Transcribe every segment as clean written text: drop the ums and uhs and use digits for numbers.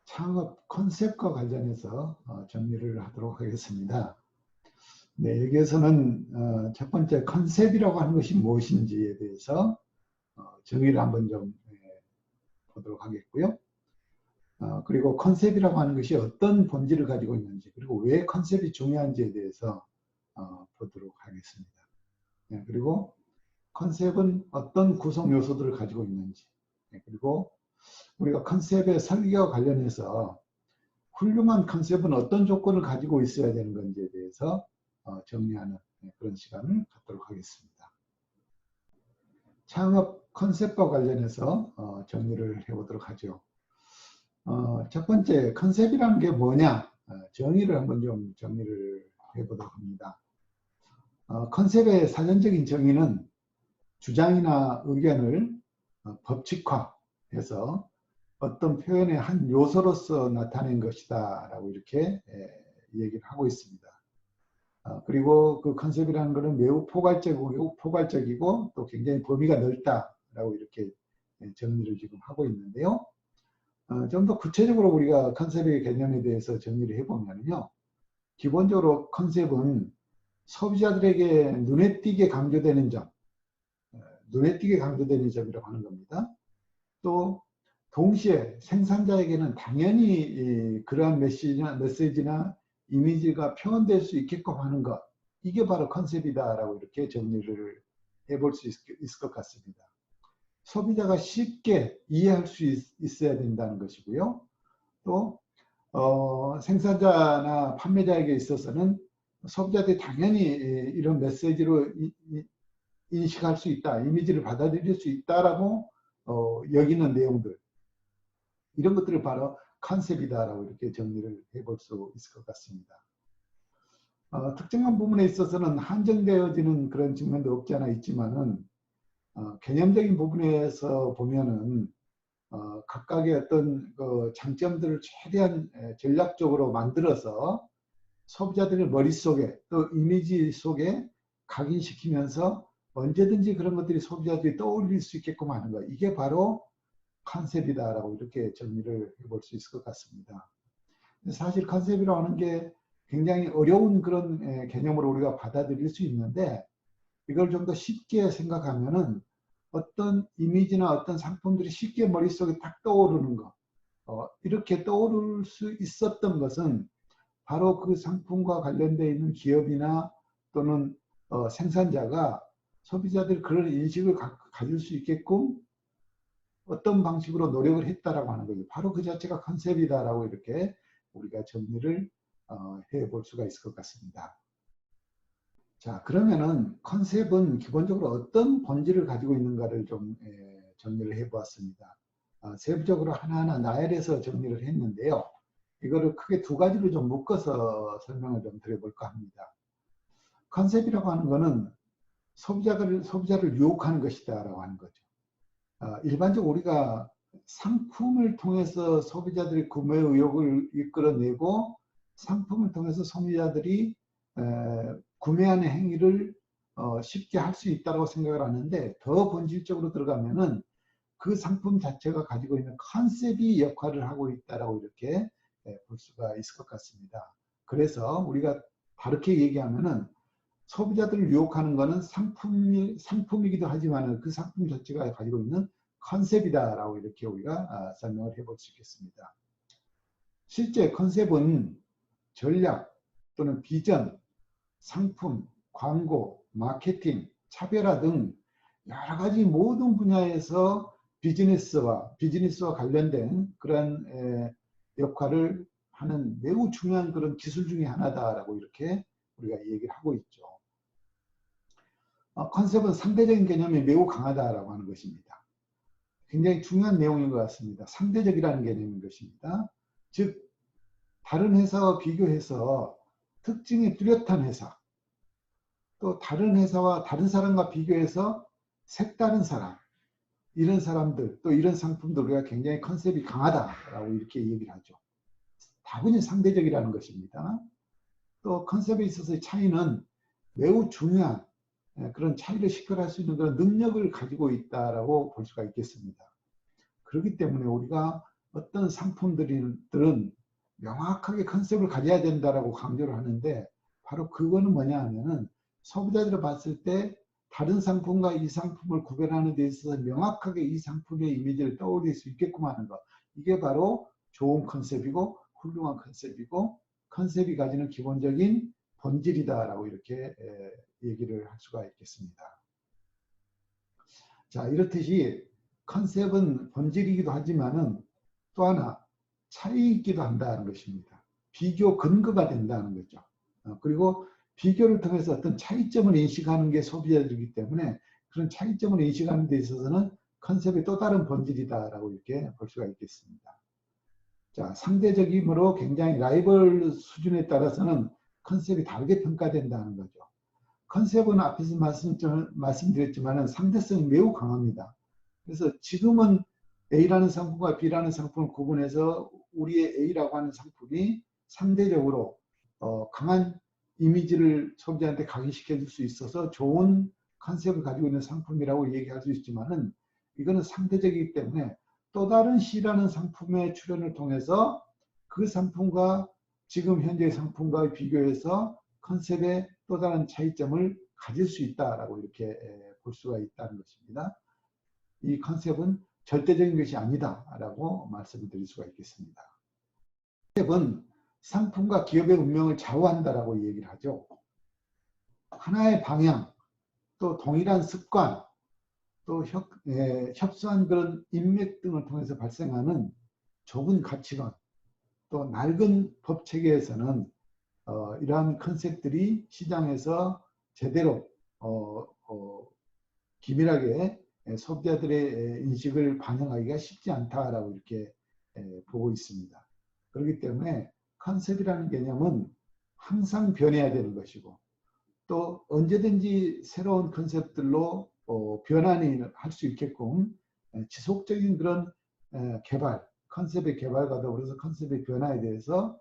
창업 컨셉과 관련해서 정리를 하도록 하겠습니다. 네, 여기에서는 첫 번째 컨셉이라고 하는 것이 무엇인지에 대해서 정의를 한번 좀 보도록 하겠고요. 그리고 컨셉이라고 하는 것이 어떤 본질을 가지고 있는지, 그리고 왜 컨셉이 중요한지에 대해서 보도록 하겠습니다. 네, 그리고 컨셉은 어떤 구성 요소들을 가지고 있는지, 네, 그리고 우리가 컨셉의 설계와 관련해서 훌륭한 컨셉은 어떤 조건을 가지고 있어야 되는 건지에 대해서 정리하는 그런 시간을 갖도록 하겠습니다. 창업 컨셉과 관련해서 정리를 해보도록 하죠. 첫 번째, 컨셉이라는 게 뭐냐? 정의를 한번 좀 정리를 해보도록 합니다. 컨셉의 사전적인 정의는 주장이나 의견을 법칙화해서 어떤 표현의 한 요소로서 나타낸 것이다 라고 이렇게 얘기를 하고 있습니다. 그리고 그 컨셉이라는 것은 매우 포괄적이고 또 굉장히 범위가 넓다라고 이렇게 정리를 지금 하고 있는데요. 좀 더 구체적으로 우리가 컨셉의 개념에 대해서 정리를 해보면요. 기본적으로 컨셉은 소비자들에게 눈에 띄게 강조되는 점, 눈에 띄게 강조되는 점이라고 하는 겁니다. 또 동시에 생산자에게는 당연히 그러한 메시지나 이미지가 표현될 수 있게끔 하는 것, 이게 바로 컨셉이다라고 이렇게 정리를 해볼 수 있을 것 같습니다. 소비자가 쉽게 이해할 수 있어야 된다는 것이고요. 또 생산자나 판매자에게 있어서는 소비자들이 당연히 이런 메시지로 인식할 수 있다, 이미지를 받아들일 수 있다라고 여기는 내용들, 이런 것들을 바로 컨셉이다라고 이렇게 정리를 해볼 수 있을 것 같습니다. 특정한 부분에 있어서는 한정되어지는 그런 측면도 없지 않아 있지만은 개념적인 부분에서 보면은 각각의 어떤 그 장점들을 최대한 전략적으로 만들어서 소비자들의 머릿속에 또 이미지 속에 각인시키면서 언제든지 그런 것들이 소비자들이 떠올릴 수 있게끔 하는 것, 이게 바로 컨셉이다라고 이렇게 정리를 해볼 수 있을 것 같습니다. 사실 컨셉이라고 하는 게 굉장히 어려운 그런 개념으로 우리가 받아들일 수 있는데, 이걸 좀 더 쉽게 생각하면은 어떤 이미지나 어떤 상품들이 쉽게 머릿속에 딱 떠오르는 것, 이렇게 떠오를 수 있었던 것은 바로 그 상품과 관련되어 있는 기업이나 또는 생산자가 소비자들이 그런 인식을 가질 수 있게끔 어떤 방식으로 노력을 했다라고 하는 거죠. 바로 그 자체가 컨셉이다라고 이렇게 우리가 정리를 해볼 수가 있을 것 같습니다. 자, 그러면은 컨셉은 기본적으로 어떤 본질을 가지고 있는가를 좀 정리를 해보았습니다. 세부적으로 하나하나 나열해서 정리를 했는데요. 이거를 크게 두 가지로 좀 묶어서 설명을 좀 드려볼까 합니다. 컨셉이라고 하는 것은 소비자를 유혹하는 것이다라고 하는 거죠. 일반적으로 우리가 상품을 통해서 소비자들의 구매 의욕을 이끌어내고 상품을 통해서 소비자들이 구매하는 행위를 쉽게 할 수 있다고 생각을 하는데, 더 본질적으로 들어가면은 그 상품 자체가 가지고 있는 컨셉이 역할을 하고 있다라고 이렇게 볼 수가 있을 것 같습니다. 그래서 우리가 다르게 얘기하면은 소비자들을 유혹하는 것은 상품이기도 하지만 그 상품 자체가 가지고 있는 컨셉이다라고 이렇게 우리가 설명을 해볼 수 있겠습니다. 실제 컨셉은 전략 또는 비전, 상품, 광고, 마케팅, 차별화 등 여러 가지 모든 분야에서 비즈니스와 관련된 그런 역할을 하는 매우 중요한 그런 기술 중에 하나다라고 이렇게 우리가 얘기를 하고 있죠. 컨셉은 상대적인 개념이 매우 강하다라고 하는 것입니다. 굉장히 중요한 내용인 것 같습니다. 상대적이라는 개념인 것입니다. 즉, 다른 회사와 비교해서 특징이 뚜렷한 회사, 또 다른 회사와 다른 사람과 비교해서 색다른 사람, 이런 사람들, 또 이런 상품들 우리가 굉장히 컨셉이 강하다라고 이렇게 얘기를 하죠. 다분히 상대적이라는 것입니다. 또 컨셉에 있어서의 차이는 매우 중요한 그런 차이를 식별할 수 있는 그런 능력을 가지고 있다라고 볼 수가 있겠습니다. 그렇기 때문에 우리가 어떤 상품들은 명확하게 컨셉을 가져야 된다라고 강조를 하는데, 바로 그거는 뭐냐 하면은 소비자들을 봤을 때 다른 상품과 이 상품을 구별하는 데 있어서 명확하게 이 상품의 이미지를 떠올릴 수 있게끔 하는 것. 이게 바로 좋은 컨셉이고 훌륭한 컨셉이고 컨셉이 가지는 기본적인 본질이다라고 이렇게 얘기를 할 수가 있겠습니다. 자, 이렇듯이 컨셉은 본질이기도 하지만은 또 하나 차이이기도 한다는 것입니다. 비교 근거가 된다는 거죠. 그리고 비교를 통해서 어떤 차이점을 인식하는 게 소비자들이기 때문에 그런 차이점을 인식하는 데 있어서는 컨셉의 또 다른 본질이다라고 이렇게 볼 수가 있겠습니다. 자, 상대적이므로 굉장히 라이벌 수준에 따라서는 컨셉이 다르게 평가된다는 거죠. 컨셉은 앞에서 말씀드렸지만 상대성이 매우 강합니다. 그래서 지금은 A라는 상품과 B라는 상품을 구분해서 우리의 A라고 하는 상품이 상대적으로 강한 이미지를 소비자한테 각인시켜 줄 수 있어서 좋은 컨셉을 가지고 있는 상품이라고 얘기할 수 있지만은 이거는 상대적이기 때문에 또 다른 C라는 상품의 출현을 통해서 그 상품과 지금 현재의 상품과 비교해서 컨셉의 또 다른 차이점을 가질 수 있다라고 이렇게 볼 수가 있다는 것입니다. 이 컨셉은 절대적인 것이 아니다라고 말씀을 드릴 수가 있겠습니다. 컨셉은 상품과 기업의 운명을 좌우한다라고 얘기를 하죠. 하나의 방향, 또 동일한 습관, 또 협소한 그런 인맥 등을 통해서 발생하는 좁은 가치관, 또 낡은 법 체계에서는 이러한 컨셉들이 시장에서 제대로 기밀하게 소비자들의 인식을 반영하기가 쉽지 않다라고 이렇게 보고 있습니다. 그렇기 때문에 컨셉이라는 개념은 항상 변해야 되는 것이고 또 언제든지 새로운 컨셉들로 변환을 할 수 있게끔 지속적인 그런 개발, 컨셉의 개발과 더불어서 컨셉의 변화에 대해서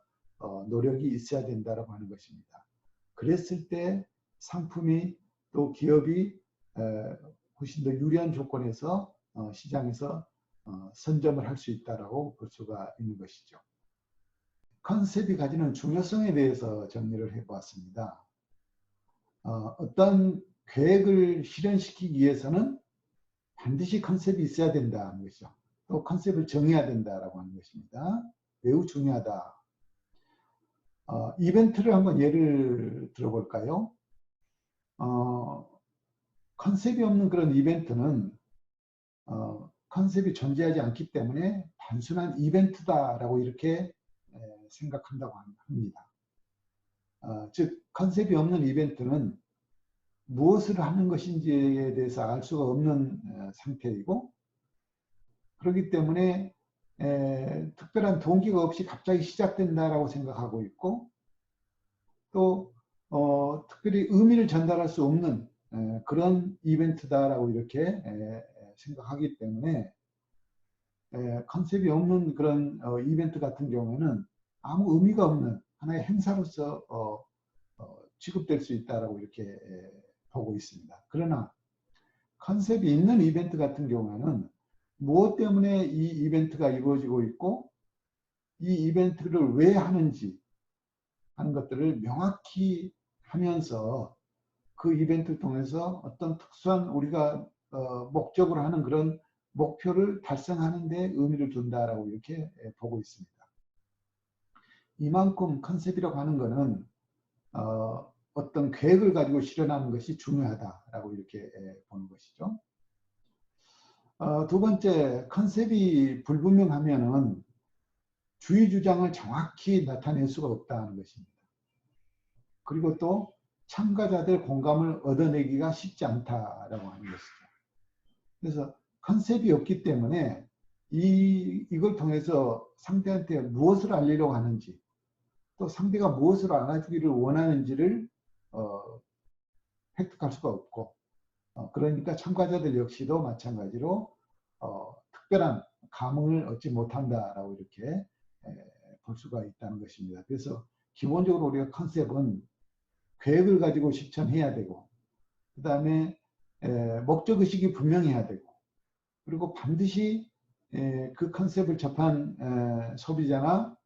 노력이 있어야 된다고 하는 것입니다. 그랬을 때 상품이 또 기업이 훨씬 더 유리한 조건에서 시장에서 선점을 할 수 있다고 볼 수가 있는 것이죠. 컨셉이 가지는 중요성에 대해서 정리를 해보았습니다. 어떤 계획을 실현시키기 위해서는 반드시 컨셉이 있어야 된다는 것이죠. 또 컨셉을 정해야 된다라고 하는 것입니다. 매우 중요하다. 이벤트를 한번 예를 들어볼까요? 컨셉이 없는 그런 이벤트는 컨셉이 존재하지 않기 때문에 단순한 이벤트다라고 이렇게 생각한다고 합니다. 즉 컨셉이 없는 이벤트는 무엇을 하는 것인지에 대해서 알 수가 없는 상태이고 그렇기 때문에 특별한 동기가 없이 갑자기 시작된다라고 생각하고 있고 또 특별히 의미를 전달할 수 없는 그런 이벤트다라고 이렇게 생각하기 때문에 컨셉이 없는 그런 이벤트 같은 경우에는 아무 의미가 없는 하나의 행사로서 취급될 수 있다라고 이렇게 보고 있습니다. 그러나 컨셉이 있는 이벤트 같은 경우에는 무엇 때문에 이 이벤트가 이루어지고 있고 이 이벤트를 왜 하는지 하는 것들을 명확히 하면서 그 이벤트를 통해서 어떤 특수한 우리가 목적으로 하는 그런 목표를 달성하는 데 의미를 둔다라고 이렇게 보고 있습니다. 이만큼 컨셉이라고 하는 것은 어떤 계획을 가지고 실현하는 것이 중요하다라고 이렇게 보는 것이죠. 두 번째, 컨셉이 불분명하면은 주의 주장을 정확히 나타낼 수가 없다는 것입니다. 그리고 또 참가자들 공감을 얻어내기가 쉽지 않다라고 하는 것이죠. 그래서 컨셉이 없기 때문에 이걸 통해서 상대한테 무엇을 알리려고 하는지 또 상대가 무엇을 알아주기를 원하는지를 획득할 수가 없고 그러니까 참가자들 역시도 마찬가지로 특별한 감흥을 얻지 못한다라고 이렇게 볼 수가 있다는 것입니다. 그래서 기본적으로 우리가 컨셉은 계획을 가지고 실천해야 되고 그 다음에 목적의식이 분명해야 되고 그리고 반드시 그 컨셉을 접한 소비자나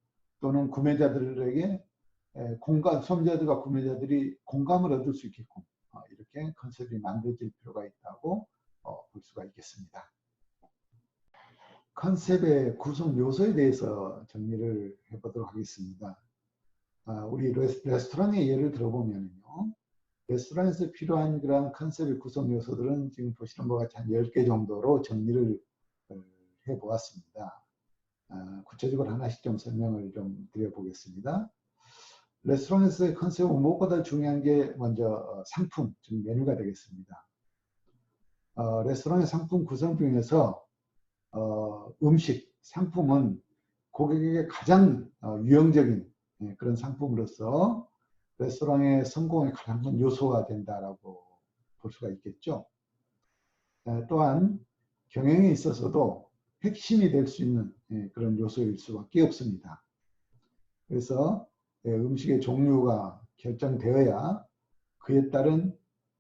또는 구매자들에게 소비자들과 구매자들이 공감을 얻을 수 있게끔 이렇게 컨셉이 만들어질 필요가 있다고 볼 수가 있겠습니다. 컨셉의 구성 요소에 대해서 정리를 해보도록 하겠습니다. 우리 레스토랑의 예를 들어보면요. 레스토랑에서 필요한 그런 컨셉의 구성 요소들은 지금 보시는 것 같이 한 10개 정도로 정리를 해보았습니다. 구체적으로 하나씩 좀 설명을 좀 드려보겠습니다. 레스토랑에서의 컨셉은 무엇보다 중요한 게 먼저 상품, 즉 메뉴가 되겠습니다. 레스토랑의 상품 구성 중에서 음식, 상품은 고객에게 가장 유형적인 그런 상품으로서 레스토랑의 성공의 가장 큰 요소가 된다라고 볼 수가 있겠죠. 또한 경영에 있어서도 핵심이 될 수 있는 그런 요소일 수밖에 없습니다. 그래서 음식의 종류가 결정되어야 그에 따른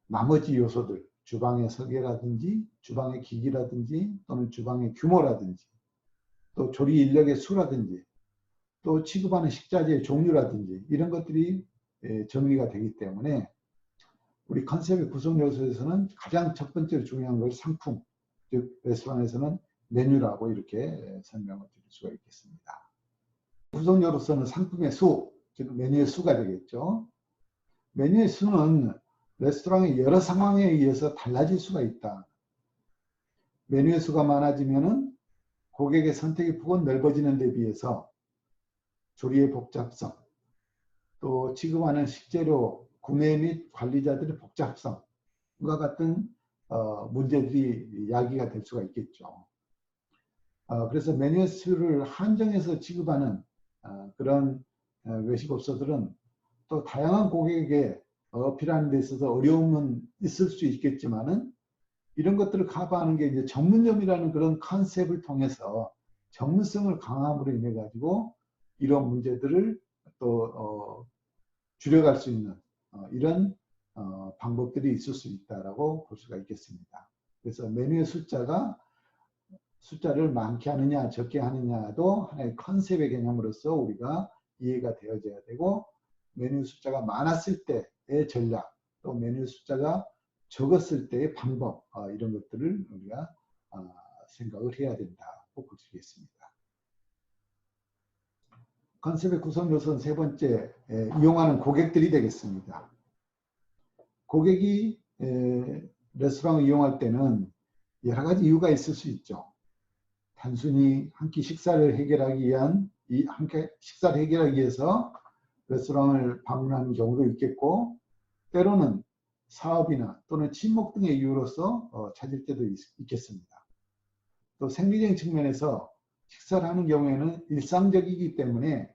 나머지 요소들, 주방의 설계라든지 주방의 기기라든지 또는 주방의 규모라든지 또 조리 인력의 수라든지 또 취급하는 식자재의 종류라든지 이런 것들이 정리가 되기 때문에 우리 컨셉의 구성 요소에서는 가장 첫 번째로 중요한 걸 상품, 즉 레스토랑에서는 메뉴라고 이렇게 설명을 드릴 수가 있겠습니다. 구성 요소는 상품의 수, 즉 메뉴의 수가 되겠죠. 메뉴의 수는 레스토랑의 여러 상황에 의해서 달라질 수가 있다. 메뉴의 수가 많아지면은 고객의 선택의 폭은 넓어지는 데 비해서 조리의 복잡성, 또 취급하는 식재료, 구매 및 관리자들의 복잡성과 같은 문제들이 야기가 될 수가 있겠죠. 그래서 메뉴 수를 한정해서 취급하는 그런 외식업소들은 또 다양한 고객에게 어필하는 데 있어서 어려움은 있을 수 있겠지만은 이런 것들을 커버하는 게 이제 전문점이라는 그런 컨셉을 통해서 전문성을 강함으로 인해 가지고 이런 문제들을 또 줄여갈 수 있는 이런 방법들이 있을 수 있다라고 볼 수가 있겠습니다. 그래서 메뉴의 숫자를 많게 하느냐 적게 하느냐도 하나의 컨셉의 개념으로서 우리가 이해가 되어져야 되고 메뉴 숫자가 많았을 때의 전략 또 메뉴 숫자가 적었을 때의 방법 이런 것들을 우리가 생각을 해야 된다고 볼 수 있겠습니다. 컨셉의 구성 요소는 세 번째 이용하는 고객들이 되겠습니다. 고객이 레스토랑을 이용할 때는 여러 가지 이유가 있을 수 있죠. 단순히 한 끼 식사를 해결하기 위해서 레스토랑을 방문하는 경우도 있겠고 때로는 사업이나 또는 친목 등의 이유로서 찾을 때도 있겠습니다. 또 생리적인 측면에서 식사를 하는 경우에는 일상적이기 때문에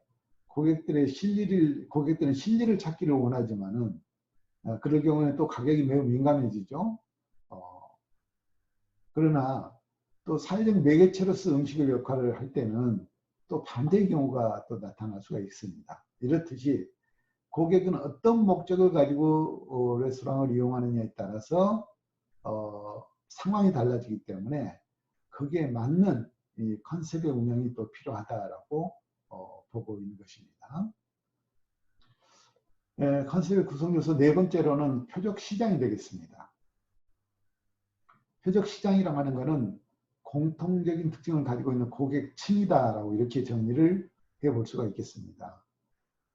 고객들은 실리를 찾기를 원하지만은 그럴 경우에는 또 가격이 매우 민감해지죠. 그러나 또 사회적 매개체로서 음식의 역할을 할 때는 또 반대의 경우가 또 나타날 수가 있습니다. 이렇듯이 고객은 어떤 목적을 가지고 레스토랑을 이용하느냐에 따라서 상황이 달라지기 때문에 거기에 맞는 이 컨셉의 운영이 또 필요하다라고 보고 있는 것입니다. 컨셉의 구성 요소 네 번째로는 표적 시장이 되겠습니다. 표적 시장이라고 하는 것은 공통적인 특징을 가지고 있는 고객층이다라고 이렇게 정리를 해볼 수가 있겠습니다.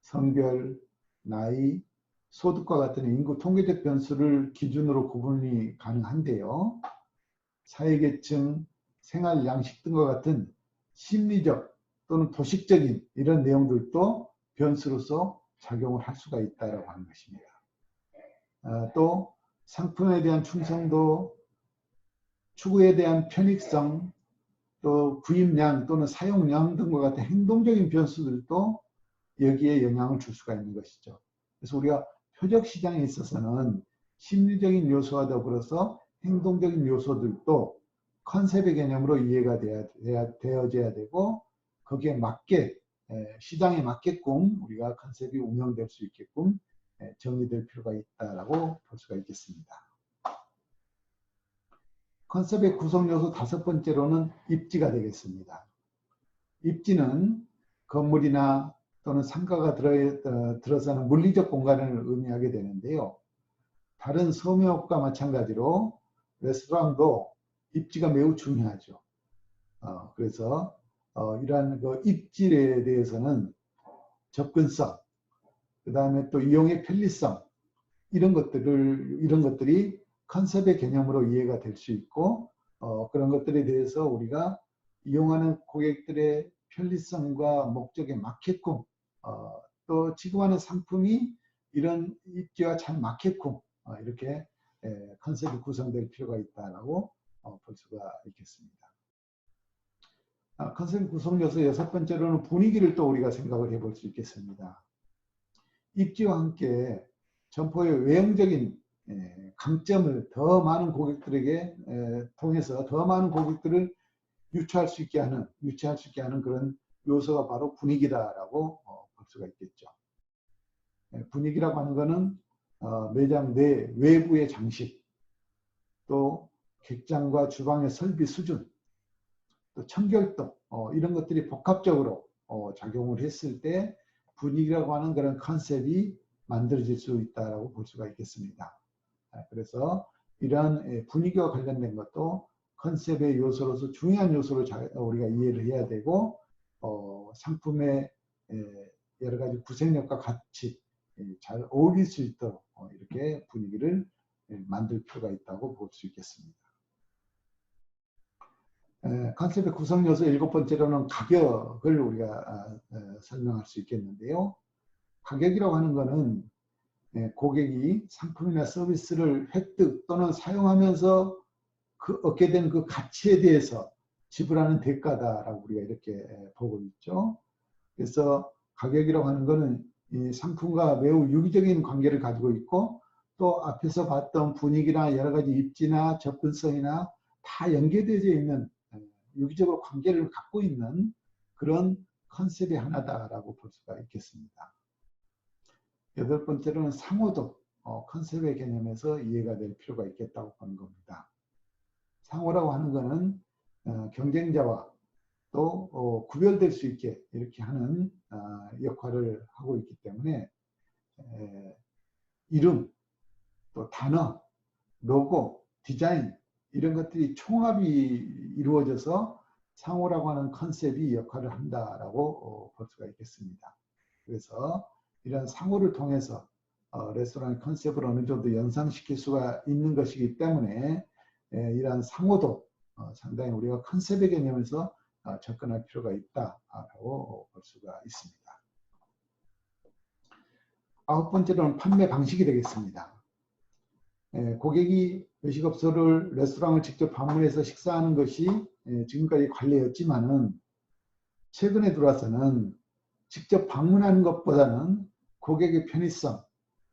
성별, 나이, 소득과 같은 인구 통계적 변수를 기준으로 구분이 가능한데요. 사회계층, 생활 양식 등과 같은 심리적 또는 도식적인 이런 내용들도 변수로서 작용을 할 수가 있다고 하는 것입니다. 또 상품에 대한 충성도, 추구에 대한 편익성, 또 구입량 또는 사용량 등과 같은 행동적인 변수들도 여기에 영향을 줄 수가 있는 것이죠. 그래서 우리가 표적 시장에 있어서는 심리적인 요소와 더불어서 행동적인 요소들도 컨셉의 개념으로 이해가 되어져야 되고 거기에 맞게 시장에 맞게끔 우리가 컨셉이 운영될 수 있게끔 정리될 필요가 있다라고 볼 수가 있겠습니다. 컨셉의 구성 요소 5번째로는 입지가 되겠습니다. 입지는 건물이나 또는 상가가 들어서는 물리적 공간을 의미하게 되는데요. 다른 섬유업과 마찬가지로 레스토랑도 입지가 매우 중요하죠. 그래서 이러한 그 입지에 대해서는 접근성, 그 다음에 또 이용의 편리성, 이런 것들이 컨셉의 개념으로 이해가 될 수 있고, 그런 것들에 대해서 우리가 이용하는 고객들의 편리성과 목적에 맞게끔, 또 지급하는 상품이 이런 입지와 잘 맞게끔 이렇게 컨셉이 구성될 필요가 있다라고 볼 수가 있겠습니다. 컨셉 구성 요소 6번째로는 분위기를 또 우리가 생각을 해볼 수 있겠습니다. 입지와 함께 점포의 외형적인 강점을 더 많은 고객들에게 통해서 더 많은 고객들을 유치할 수 있게 하는 그런 요소가 바로 분위기다라고 볼 수가 있겠죠. 분위기라고 하는 것은 매장 내 외부의 장식, 또 객장과 주방의 설비 수준, 또 청결도, 이런 것들이 복합적으로 작용을 했을 때 분위기라고 하는 그런 컨셉이 만들어질 수 있다고 볼 수가 있겠습니다. 그래서 이러한 분위기와 관련된 것도 컨셉의 요소로서 중요한 요소로 우리가 이해를 해야 되고, 상품의 여러 가지 구색력과 같이 잘 어울릴 수 있도록 이렇게 분위기를 만들 필요가 있다고 볼 수 있겠습니다. 컨셉의 구성 요소 7번째로는 가격을 우리가 설명할 수 있겠는데요. 가격이라고 하는 것은 고객이 상품이나 서비스를 획득 또는 사용하면서 얻게 된 그 가치에 대해서 지불하는 대가다라고 우리가 이렇게 보고 있죠. 그래서 가격이라고 하는 것은 이 상품과 매우 유기적인 관계를 가지고 있고, 또 앞에서 봤던 분위기나 여러 가지 입지나 접근성이나 다 연계되어 있는 유기적으로 관계를 갖고 있는 그런 컨셉의 하나다라고 볼 수가 있겠습니다. 8번째로는 상호도 컨셉의 개념에서 이해가 될 필요가 있겠다고 보는 겁니다. 상호라고 하는 것은 경쟁자와 또 구별될 수 있게 이렇게 하는 역할을 하고 있기 때문에 이름, 또 단어, 로고, 디자인, 이런 것들이 총합이 이루어져서 상호라고 하는 컨셉이 역할을 한다라고 볼 수가 있겠습니다. 그래서 이런 상호를 통해서 레스토랑의 컨셉을 어느 정도 연상시킬 수가 있는 것이기 때문에 이러한 상호도 상당히 우리가 컨셉의 개념에서 접근할 필요가 있다라고 볼 수가 있습니다. 9번째로는 판매 방식이 되겠습니다. 고객이 외식업소를 레스토랑을 직접 방문해서 식사하는 것이 지금까지 관례였지만은 최근에 들어와서는 직접 방문하는 것보다는 고객의 편의성,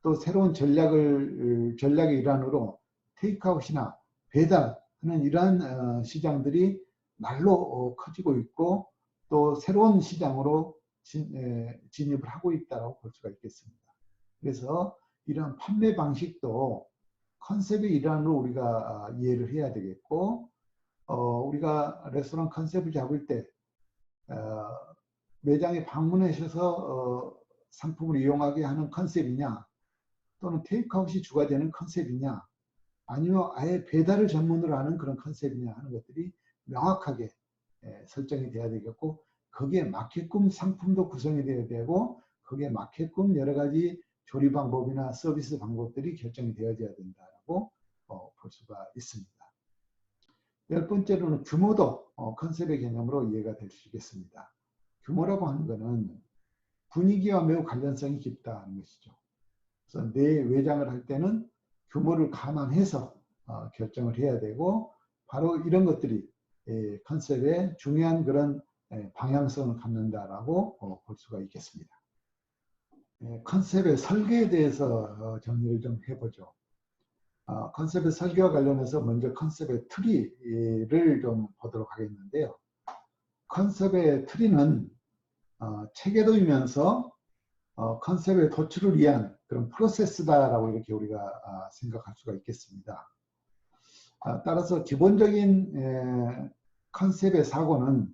또 새로운 전략의 일환으로 테이크아웃이나 배달하는 이러한 시장들이 날로 커지고 있고, 또 새로운 시장으로 진입을 하고 있다고 볼 수가 있겠습니다. 그래서 이러한 판매 방식도 컨셉의 일환으로 우리가 이해를 해야 되겠고, 우리가 레스토랑 컨셉을 잡을 때 매장에 방문하셔서 상품을 이용하게 하는 컨셉이냐, 또는 테이크아웃이 주가 되는 컨셉이냐, 아니면 아예 배달을 전문으로 하는 그런 컨셉이냐 하는 것들이 명확하게 설정이 돼야 되겠고, 거기에 맞게끔 상품도 구성이 되어야 되고, 거기에 맞게끔 여러 가지 조리 방법이나 서비스 방법들이 결정이 되어져야 된다고 볼 수가 있습니다. 10번째로는 규모도 컨셉의 개념으로 이해가 될 수 있겠습니다. 규모라고 하는 것은 분위기와 매우 관련성이 깊다는 것이죠. 그래서 내 외장을 할 때는 규모를 감안해서 결정을 해야 되고, 바로 이런 것들이 컨셉의 중요한 그런 방향성을 갖는다라고 볼 수가 있겠습니다. 컨셉의 설계에 대해서 정리를 좀 해보죠. 컨셉의 설계와 관련해서 먼저 컨셉의 트리를 좀 보도록 하겠는데요. 컨셉의 트리는 체계도이면서 컨셉의 도출을 위한 그런 프로세스다라고 이렇게 우리가 생각할 수가 있겠습니다. 따라서 기본적인 컨셉의 사고는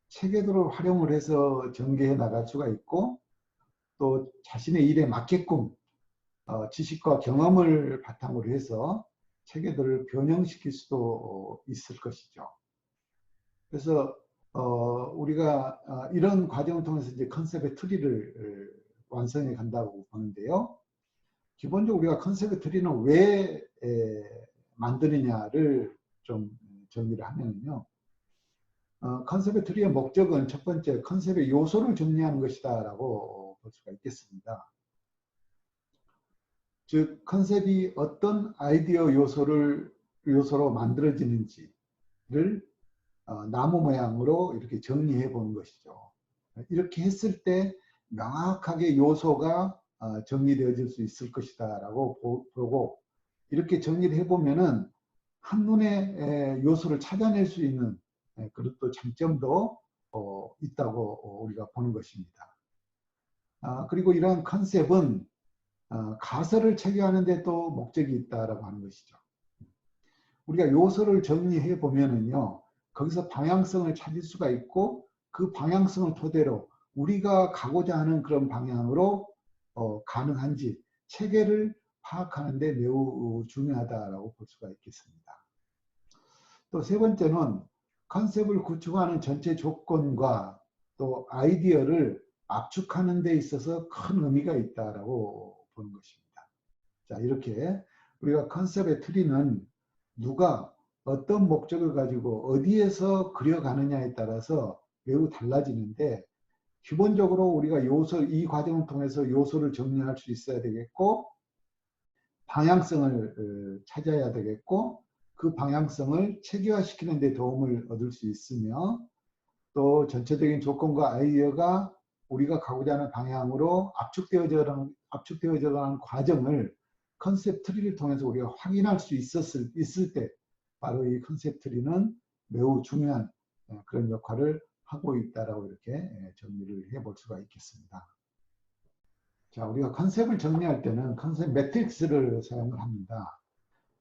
체계도를 활용을 해서 전개해 나갈 수가 있고, 또 자신의 일에 맞게끔 지식과 경험을 바탕으로 해서 체계도를 변형시킬 수도 있을 것이죠. 그래서 우리가 이런 과정을 통해서 이제 컨셉의 트리를 완성해 간다고 보는데요. 기본적으로 우리가 컨셉의 트리는 왜 만드느냐를 좀 정리를 하면요. 컨셉의 트리의 목적은 첫 번째 컨셉의 요소를 정리하는 것이다라고 볼 수가 있겠습니다. 즉 컨셉이 어떤 아이디어 요소로 만들어지는지를 나무 모양으로 이렇게 정리해 보는 것이죠. 이렇게 했을 때 명확하게 요소가 정리되어질 수 있을 것이다 라고 보고, 이렇게 정리를 해보면은 한눈에 요소를 찾아낼 수 있는 그런 또 장점도 있다고 우리가 보는 것입니다. 그리고 이러한 컨셉은 가설을 체계하는 데 또 목적이 있다라고 하는 것이죠. 우리가 요소를 정리해 보면은요, 거기서 방향성을 찾을 수가 있고, 그 방향성을 토대로 우리가 가고자 하는 그런 방향으로 가능한지 체계를 파악하는 데 매우 중요하다라고 볼 수가 있겠습니다. 또 세 번째는 컨셉을 구축하는 전체 조건과 또 아이디어를 압축하는 데 있어서 큰 의미가 있다라고 보는 것입니다. 자, 이렇게 우리가 컨셉의 트리는 누가 어떤 목적을 가지고 어디에서 그려가느냐에 따라서 매우 달라지는데, 기본적으로 우리가 이 과정을 통해서 요소를 정리할 수 있어야 되겠고, 방향성을 찾아야 되겠고, 그 방향성을 체계화시키는 데 도움을 얻을 수 있으며, 또 전체적인 조건과 아이디어가 우리가 가고자 하는 방향으로 압축되어져 가는 과정을 컨셉 트리를 통해서 우리가 확인할 수 있을 때, 바로 이 컨셉 트리는 매우 중요한 그런 역할을 하고 있다라고 이렇게 정리를 해볼 수가 있겠습니다. 자, 우리가 컨셉을 정리할 때는 컨셉 매트릭스를 사용을 합니다.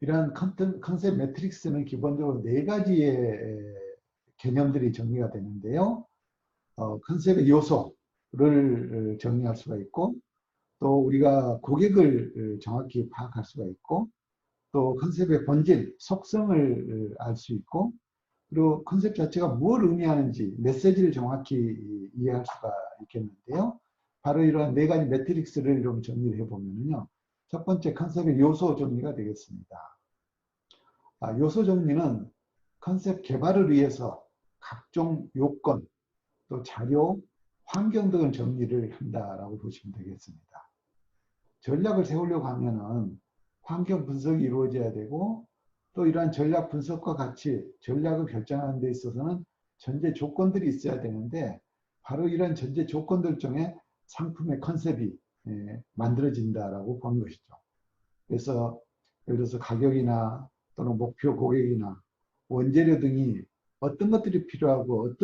이러한 컨셉 매트릭스는 기본적으로 4가지의 개념들이 정리가 되는데요. 컨셉의 요소를 정리할 수가 있고, 또 우리가 고객을 정확히 파악할 수가 있고, 또 컨셉의 본질, 속성을 알 수 있고, 그리고 컨셉 자체가 뭘 의미하는지 메시지를 정확히 이해할 수가 있겠는데요. 바로 이러한 4가지 매트릭스를 좀 정리를 해보면요. 첫 번째 컨셉의 요소 정리가 되겠습니다. 요소 정리는 컨셉 개발을 위해서 각종 요건, 또 자료, 환경 등을 정리를 한다라고 보시면 되겠습니다. 전략을 세우려고 하면은 환경 분석이 이루어져야 되고, 또 이러한 전략 분석과 같이 전략을 결정하는 데 있어서는 전제 조건들이 있어야 되는데, 바로 이런 전제 조건들 중에 상품의 컨셉이 만들어진다라고 보는 것이죠. 그래서 예를 들어서 가격이나 또는 목표 고객이나 원재료 등이 어떤 것들이 필요하고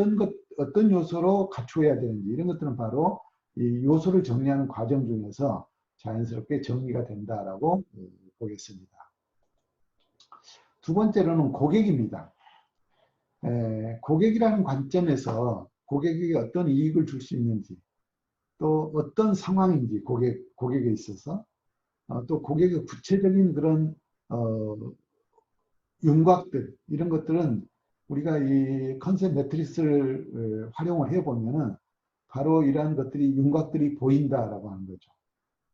어떤 요소로 갖추어야 되는지, 이런 것들은 바로 이 요소를 정리하는 과정 중에서 자연스럽게 정리가 된다라고 보겠습니다. 두 번째로는 고객입니다. 고객이라는 관점에서 고객에게 어떤 이익을 줄 수 있는지, 또 어떤 상황인지 고객에 있어서, 또 고객의 구체적인 그런 윤곽들, 이런 것들은 우리가 이 컨셉 매트리스를 활용을 해보면은 바로 이러한 것들이 윤곽들이 보인다라고 하는 거죠.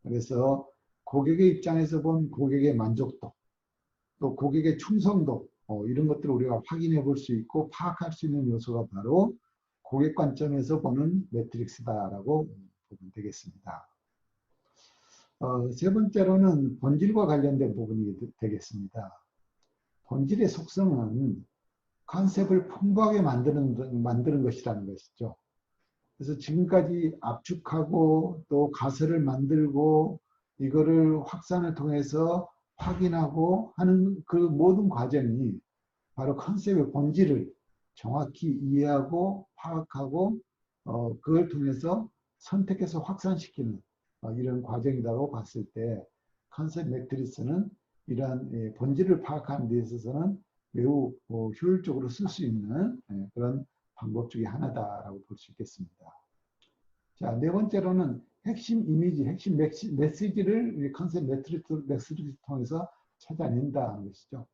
그래서 고객의 입장에서 본 고객의 만족도, 또 고객의 충성도, 이런 것들을 우리가 확인해 볼 수 있고 파악할 수 있는 요소가 바로 고객 관점에서 보는 매트릭스다라고 보면 되겠습니다. 세 번째로는 본질과 관련된 부분이 되겠습니다. 본질의 속성은 컨셉을 풍부하게 만드는 것이라는 것이죠. 그래서 지금까지 압축하고 또 가설을 만들고 이거를 확산을 통해서 확인하고 하는 그 모든 과정이 바로 컨셉의 본질을 정확히 이해하고 파악하고 그걸 통해서 선택해서 확산시키는 이런 과정이라고 봤을 때 컨셉 매트리스는 이러한 본질을 파악하는 데 있어서는 매우 효율적으로 쓸 수 있는 그런 방법 중에 하나다라고 볼 수 있겠습니다. 자, 네 번째로는 핵심 이미지, 핵심 메시지를 컨셉 매트릭스 통해서 찾아낸다는 것이죠.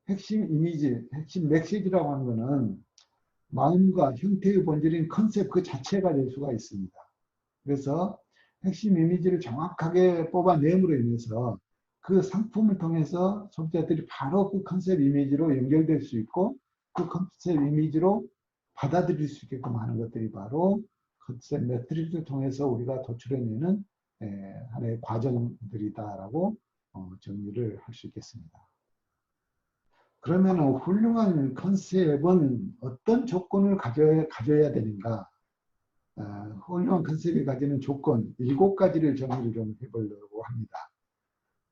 핵심 이미지, 핵심 메시지라고 하는 것은 마음과 형태의 본질인 컨셉 그 자체가 될 수가 있습니다. 그래서 핵심 이미지를 정확하게 뽑아냄으로 인해서 그 상품을 통해서 소비자들이 바로 그 컨셉 이미지로 연결될 수 있고 그 컨셉 이미지로 받아들일 수 있게끔 하는 것들이 바로 컨셉 매트릭스를 통해서 우리가 도출해내는 하나의 과정들이다라고 정리를 할 수 있겠습니다. 그러면 훌륭한 컨셉은 어떤 조건을 가져야 되는가? 훌륭한 컨셉이 가지는 조건 7가지를 정리를 좀 해보려고 합니다.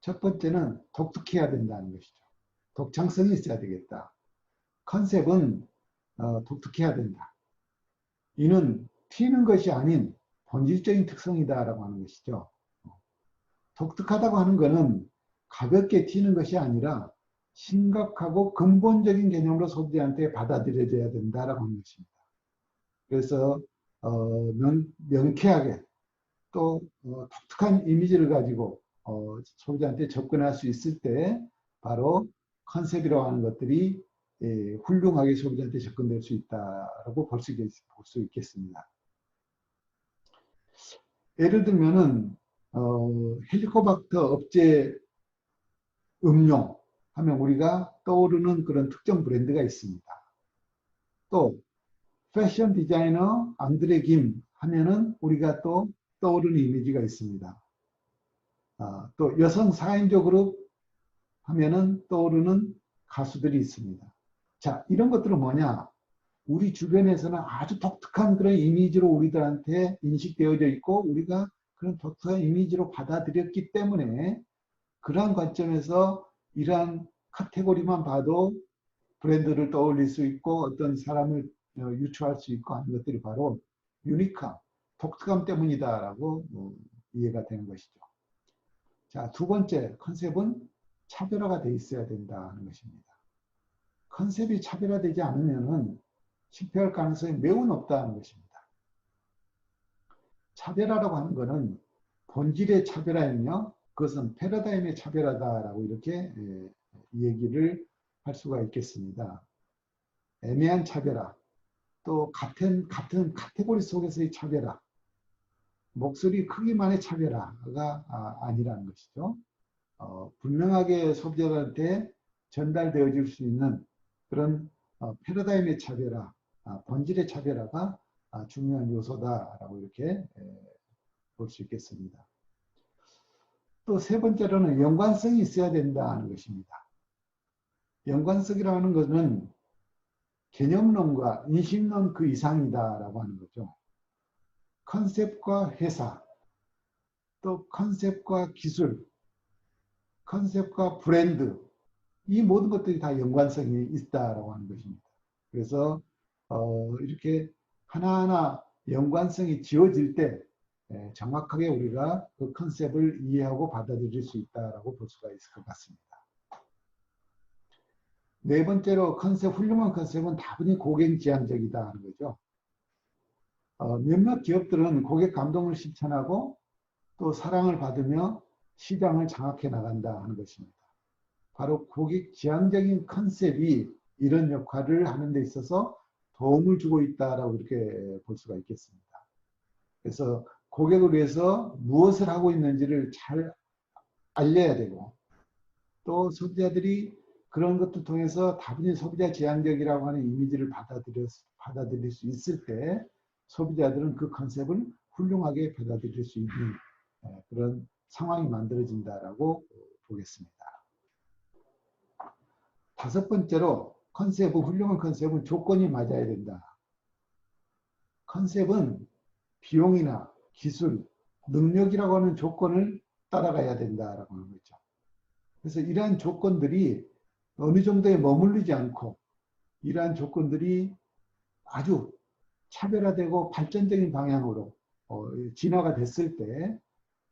첫 번째는 독특해야 된다는 것이죠. 독창성이 있어야 되겠다. 컨셉은 독특해야 된다. 이는 튀는 것이 아닌 본질적인 특성이다라고 하는 것이죠. 독특하다고 하는 것은 가볍게 튀는 것이 아니라 심각하고 근본적인 개념으로 소비자한테 받아들여져야 된다라고 하는 것입니다. 그래서 명쾌하게 또 독특한 이미지를 가지고 소비자한테 접근할 수 있을 때 바로 컨셉이라고 하는 것들이 훌륭하게 소비자한테 접근될 수 있다라고 볼 수 있겠습니다. 예를 들면은 헬리코박터 업체 음료 하면 우리가 떠오르는 그런 특정 브랜드가 있습니다. 또 패션 디자이너 안드레 김 하면은 우리가 또 떠오르는 이미지가 있습니다. 또 여성 4인조 그룹 하면은 떠오르는 가수들이 있습니다. 자, 이런 것들은 뭐냐? 우리 주변에서는 아주 독특한 그런 이미지로 우리들한테 인식되어져 있고 우리가 그런 독특한 이미지로 받아들였기 때문에 그러한 관점에서 이러한 카테고리만 봐도 브랜드를 떠올릴 수 있고 어떤 사람을 유추할 수 있고 하는 것들이 바로 유니크함, 독특함 때문이다라고 이해가 되는 것이죠. 자, 두 번째 컨셉은 차별화가 돼 있어야 된다는 것입니다. 컨셉이 차별화되지 않으면 실패할 가능성이 매우 높다는 것입니다. 차별화라고 하는 것은 본질의 차별화이며 그것은 패러다임의 차별화다라고 이렇게 얘기를 할 수가 있겠습니다. 애매한 차별화, 또 같은 카테고리 속에서의 차별화, 목소리 크기만의 차별화가 아니라는 것이죠. 분명하게 소비자한테 전달되어질 수 있는 그런 패러다임의 차별화, 본질의 차별화가 중요한 요소다라고 이렇게 볼 수 있겠습니다. 또 세 번째로는 연관성이 있어야 된다는 것입니다. 연관성이라는 것은 개념론과 인식론 그 이상이다라고 하는 거죠. 컨셉과 회사, 또 컨셉과 기술, 컨셉과 브랜드, 이 모든 것들이 다 연관성이 있다라고 하는 것입니다. 그래서 이렇게 하나하나 연관성이 지어질 때 정확하게 우리가 그 컨셉을 이해하고 받아들일 수 있다라고 볼 수가 있을 것 같습니다. 네 번째로 훌륭한 컨셉은 다분히 고객지향적이다 하는 거죠. 몇몇 기업들은 고객 감동을 실천하고 또 사랑을 받으며 시장을 장악해 나간다 하는 것입니다. 바로 고객 지향적인 컨셉이 이런 역할을 하는 데 있어서 도움을 주고 있다라고 이렇게 볼 수가 있겠습니다. 그래서 고객을 위해서 무엇을 하고 있는지를 잘 알려야 되고 또 소비자들이 그런 것도 통해서 다분히 소비자 지향적이라고 하는 이미지를 받아들일 수 있을 때 소비자들은 그 컨셉을 훌륭하게 받아들일 수 있는 그런 상황이 만들어진다라고 보겠습니다. 다섯 번째로 훌륭한 컨셉은 조건이 맞아야 된다. 컨셉은 비용이나 기술, 능력이라고 하는 조건을 따라가야 된다라고 하는 거죠. 그래서 이러한 조건들이 어느 정도에 머물르지 않고 이러한 조건들이 아주 차별화되고 발전적인 방향으로 진화가 됐을 때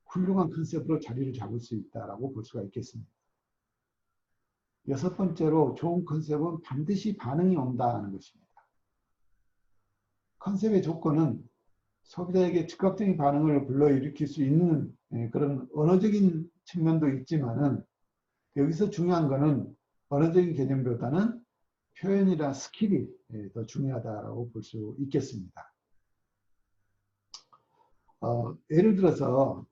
훌륭한 컨셉으로 자리를 잡을 수 있다라고 볼 수가 있겠습니다. 여섯 번째로 좋은 컨셉은 반드시 반응이 온다는 것입니다. 컨셉의 조건은 소비자에게 즉각적인 반응을 불러일으킬 수 있는 그런 언어적인 측면도 있지만은 여기서 중요한 것은 언어적인 개념보다는 표현이나 스킬이 더 중요하다고 볼 수 있겠습니다. 예를 들어서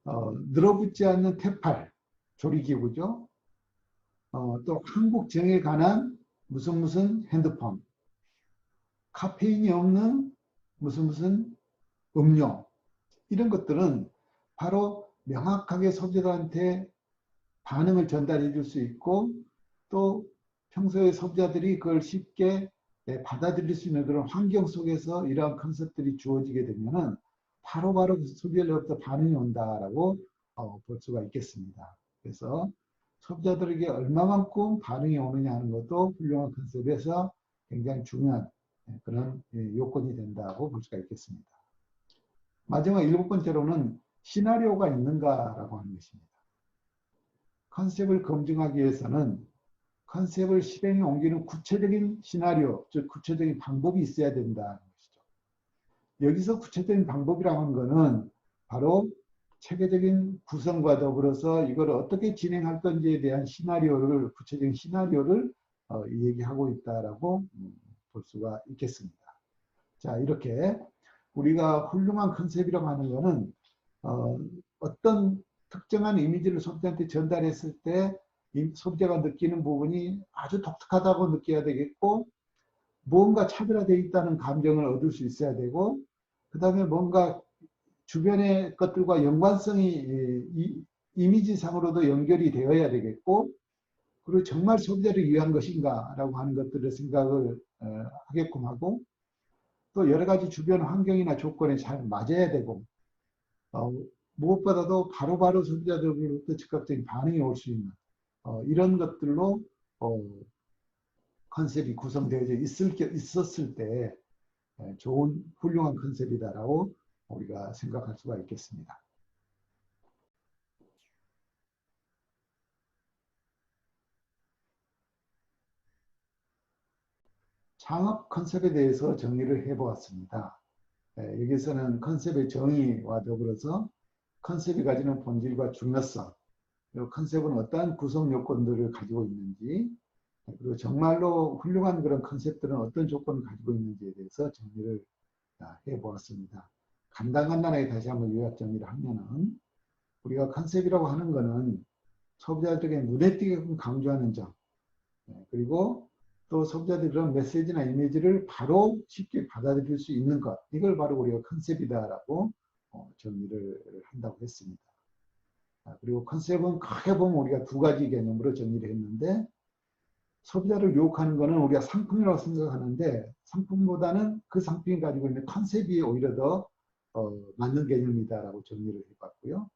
늘어붙지 않는 테팔, 조리기구죠. 또 한국정에 관한 무슨 핸드폰, 카페인이 없는 무슨 음료, 이런 것들은 바로 명확하게 소비자들한테 반응을 전달해 줄 수 있고 또 평소에 소비자들이 그걸 쉽게 받아들일 수 있는 그런 환경 속에서 이러한 컨셉들이 주어지게 되면은 바로바로 소비자로부터 반응이 온다라고 볼 수가 있겠습니다. 그래서 소비자들에게 얼마만큼 반응이 오느냐 하는 것도 훌륭한 컨셉에서 굉장히 중요한 그런 요건이 된다고 볼 수가 있겠습니다. 마지막 일곱 번째로는 시나리오가 있는가라고 하는 것입니다. 컨셉을 검증하기 위해서는 컨셉을 실행에 옮기는 구체적인 시나리오, 즉 구체적인 방법이 있어야 된다는 것이죠. 여기서 구체적인 방법이라고 하는 것은 바로 체계적인 구성과 더불어서 이걸 어떻게 진행할 건지에 대한 시나리오를, 구체적인 시나리오를 얘기하고 있다라고 볼 수가 있겠습니다. 자, 이렇게 우리가 훌륭한 컨셉이라고 하는 것은 어떤 특정한 이미지를 소비자한테 전달했을 때 소비자가 느끼는 부분이 아주 독특하다고 느껴야 되겠고, 뭔가 차별화되어 있다는 감정을 얻을 수 있어야 되고, 그 다음에 뭔가 주변의 것들과 연관성이 이미지상으로도 연결이 되어야 되겠고, 그리고 정말 소비자를 위한 것인가 라고 하는 것들을 생각을 하게끔 하고, 또 여러 가지 주변 환경이나 조건에 잘 맞아야 되고, 무엇보다도 바로바로 소비자들로부터 즉각적인 반응이 올 수 있는 이런 것들로 컨셉이 구성되어 있었을 때 좋은 훌륭한 컨셉이다라고 우리가 생각할 수가 있겠습니다. 창업 컨셉에 대해서 정리를 해보았습니다. 여기서는 컨셉의 정의와 더불어서 컨셉이 가지는 본질과 중요성, 그리고 컨셉은 어떠한 구성 요건들을 가지고 있는지, 그리고 정말로 훌륭한 그런 컨셉들은 어떤 조건을 가지고 있는지에 대해서 정리를 해보았습니다. 간단하게 다시 한번 요약 정리를 하면은, 우리가 컨셉이라고 하는 것은 소비자들에게 눈에 띄게끔 강조하는 점, 그리고 또 소비자들이 그런 메시지나 이미지를 바로 쉽게 받아들일 수 있는 것, 이걸 바로 우리가 컨셉이다라고 정리를 한다고 했습니다. 그리고 컨셉은 크게 보면 우리가 두 가지 개념으로 정리를 했는데, 소비자를 유혹하는 것은 우리가 상품이라고 생각하는데, 상품보다는 그 상품이 가지고 있는 컨셉이 오히려 더 맞는 개념이다라고 정리를 해봤고요.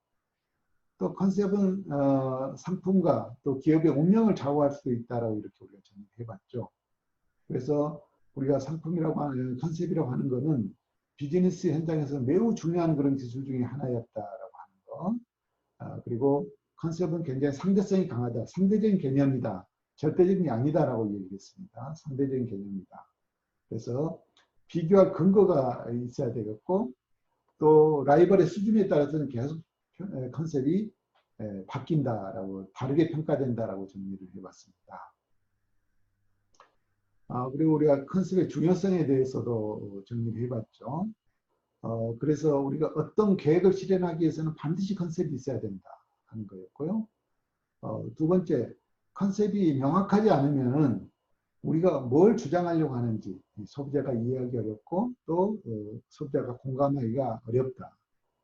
또 컨셉은 상품과 또 기업의 운명을 좌우할 수도 있다라고 이렇게 우리가 정리해봤죠. 그래서 우리가 상품이라고 하는 컨셉이라고 하는 것은 비즈니스 현장에서 매우 중요한 그런 기술 중에 하나였다라고 하는 거. 그리고 컨셉은 굉장히 상대성이 강하다. 상대적인 개념이다. 절대적인 게 아니다라고 얘기했습니다. 상대적인 개념이다. 그래서 비교할 근거가 있어야 되겠고, 또 라이벌의 수준에 따라서는 계속 컨셉이 바뀐다라고, 다르게 평가된다라고 정리를 해봤습니다. 그리고 우리가 컨셉의 중요성에 대해서도 정리를 해봤죠. 그래서 우리가 어떤 계획을 실현하기 위해서는 반드시 컨셉이 있어야 된다 하는 거였고요. 두 번째, 컨셉이 명확하지 않으면 우리가 뭘 주장하려고 하는지 소비자가 이해하기 어렵고 또 소비자가 공감하기가 어렵다.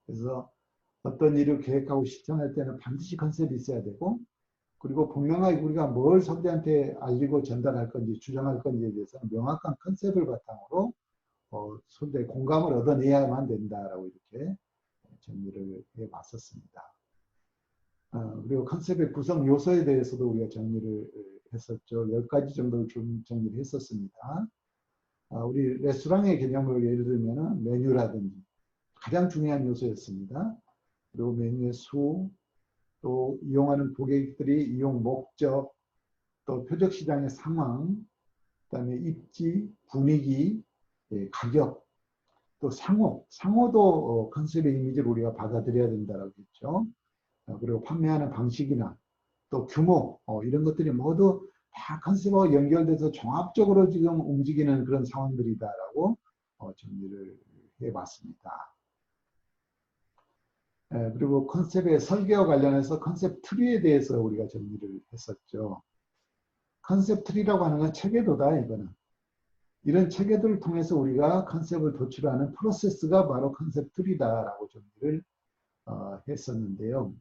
그래서 어떤 일을 계획하고 실천할 때는 반드시 컨셉이 있어야 되고, 그리고 분명하게 우리가 뭘 소비자한테 알리고 전달할 건지 주장할 건지에 대해서 명확한 컨셉을 바탕으로 소비자의 공감을 얻어내야만 된다라고 이렇게 정리를 해봤었습니다. 그리고 컨셉의 구성 요소에 대해서도 우리가 정리를 했었죠. 10가지 정도를 정리를 했었습니다. 우리 레스토랑의 개념을 예를 들면 메뉴라든지 가장 중요한 요소였습니다. 그리고 메뉴의 수, 또 이용하는 고객들이 이용 목적, 또 표적 시장의 상황, 그다음에 입지, 분위기, 예, 가격, 또 상호도 컨셉의 이미지를 우리가 받아들여야 된다고 했죠. 그리고 판매하는 방식이나 또 규모 이런 것들이 모두 다 컨셉과 연결돼서 종합적으로 지금 움직이는 그런 상황들이다라고 정리를 해봤습니다. 그리고 컨셉의 설계와 관련해서 컨셉 트리에 대해서 우리가 정리를 했었죠. 컨셉 트리라고 하는 건 체계도다 이거는. 이런 체계들을 통해서 우리가 컨셉을 도출하는 프로세스가 바로 컨셉 트리다라고 정리를 했었는데요.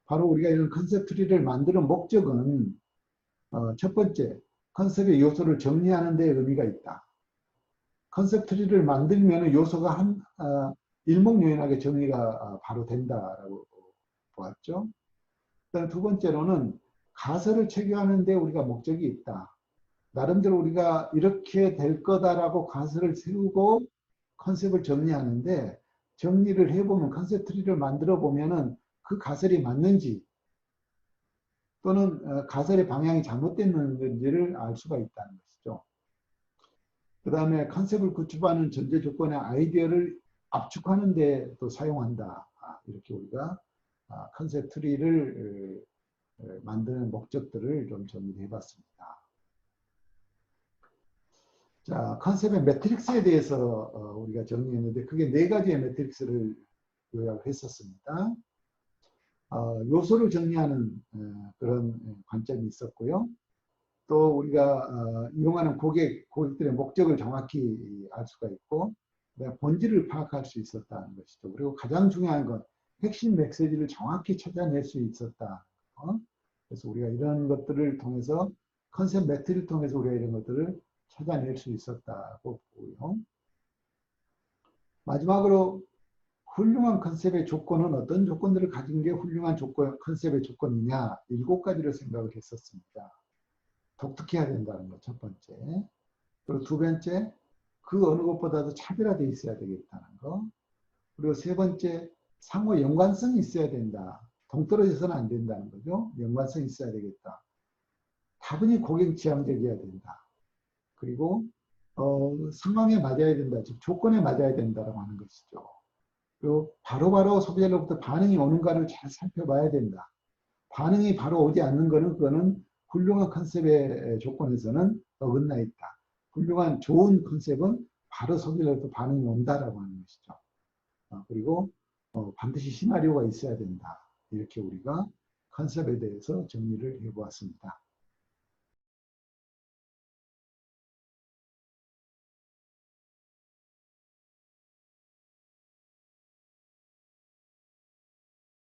바로 우리가 이런 컨셉 트리를 만드는 목적은 첫 번째, 컨셉의 요소를 정리하는 데 의미가 있다. 컨셉 트리를 만들면 요소가 일목요연하게 정리가 바로 된다라고 보았죠. 그다음 두 번째로는 가설을 체계하는 데 우리가 목적이 있다. 나름대로 우리가 이렇게 될 거다라고 가설을 세우고 컨셉을 정리하는데 정리를 해보면 컨셉 트리를 만들어 보면은 그 가설이 맞는지 또는 가설의 방향이 잘못되는 건지를 알 수가 있다는 것이죠. 그 다음에 컨셉을 구축하는 전제 조건의 아이디어를 압축하는 데 또 사용한다. 이렇게 우리가 컨셉 트리를 만드는 목적들을 좀 정리해 봤습니다. 자, 컨셉의 매트릭스에 대해서 우리가 정리했는데 그게 네 가지의 매트릭스를 요약을 했었습니다. 요소를 정리하는 그런 관점이 있었고요. 또 우리가 이용하는 고객들의 목적을 정확히 알 수가 있고 본질을 파악할 수 있었다는 것이죠. 그리고 가장 중요한 건 핵심 메시지를 정확히 찾아낼 수 있었다. 그래서 우리가 이런 것들을 통해서 컨셉 매트를 통해서 우리가 이런 것들을 찾아낼 수 있었다고 보고요. 마지막으로 훌륭한 컨셉의 조건은 어떤 조건들을 가진 게 훌륭한 컨셉의 조건이냐 7가지를 생각을 했었습니다. 독특해야 된다는 것 첫 번째. 그리고 두 번째, 그 어느 것보다도 차별화되어 있어야 되겠다는 거. 그리고 세 번째, 상호 연관성이 있어야 된다. 동떨어져서는 안 된다는 거죠. 연관성이 있어야 되겠다. 다분히 고객 지향적이어야 된다. 그리고 상황에 맞아야 된다. 즉 조건에 맞아야 된다라고 하는 것이죠. 그리고 바로바로 소비자로부터 반응이 오는가를 잘 살펴봐야 된다. 반응이 바로 오지 않는 거는 그거는 훌륭한 컨셉의 조건에서는 어긋나 있다. 훌륭한 좋은 컨셉은 바로 소비자로부터 반응이 온다라고 하는 것이죠. 그리고 반드시 시나리오가 있어야 된다. 이렇게 우리가 컨셉에 대해서 정리를 해보았습니다.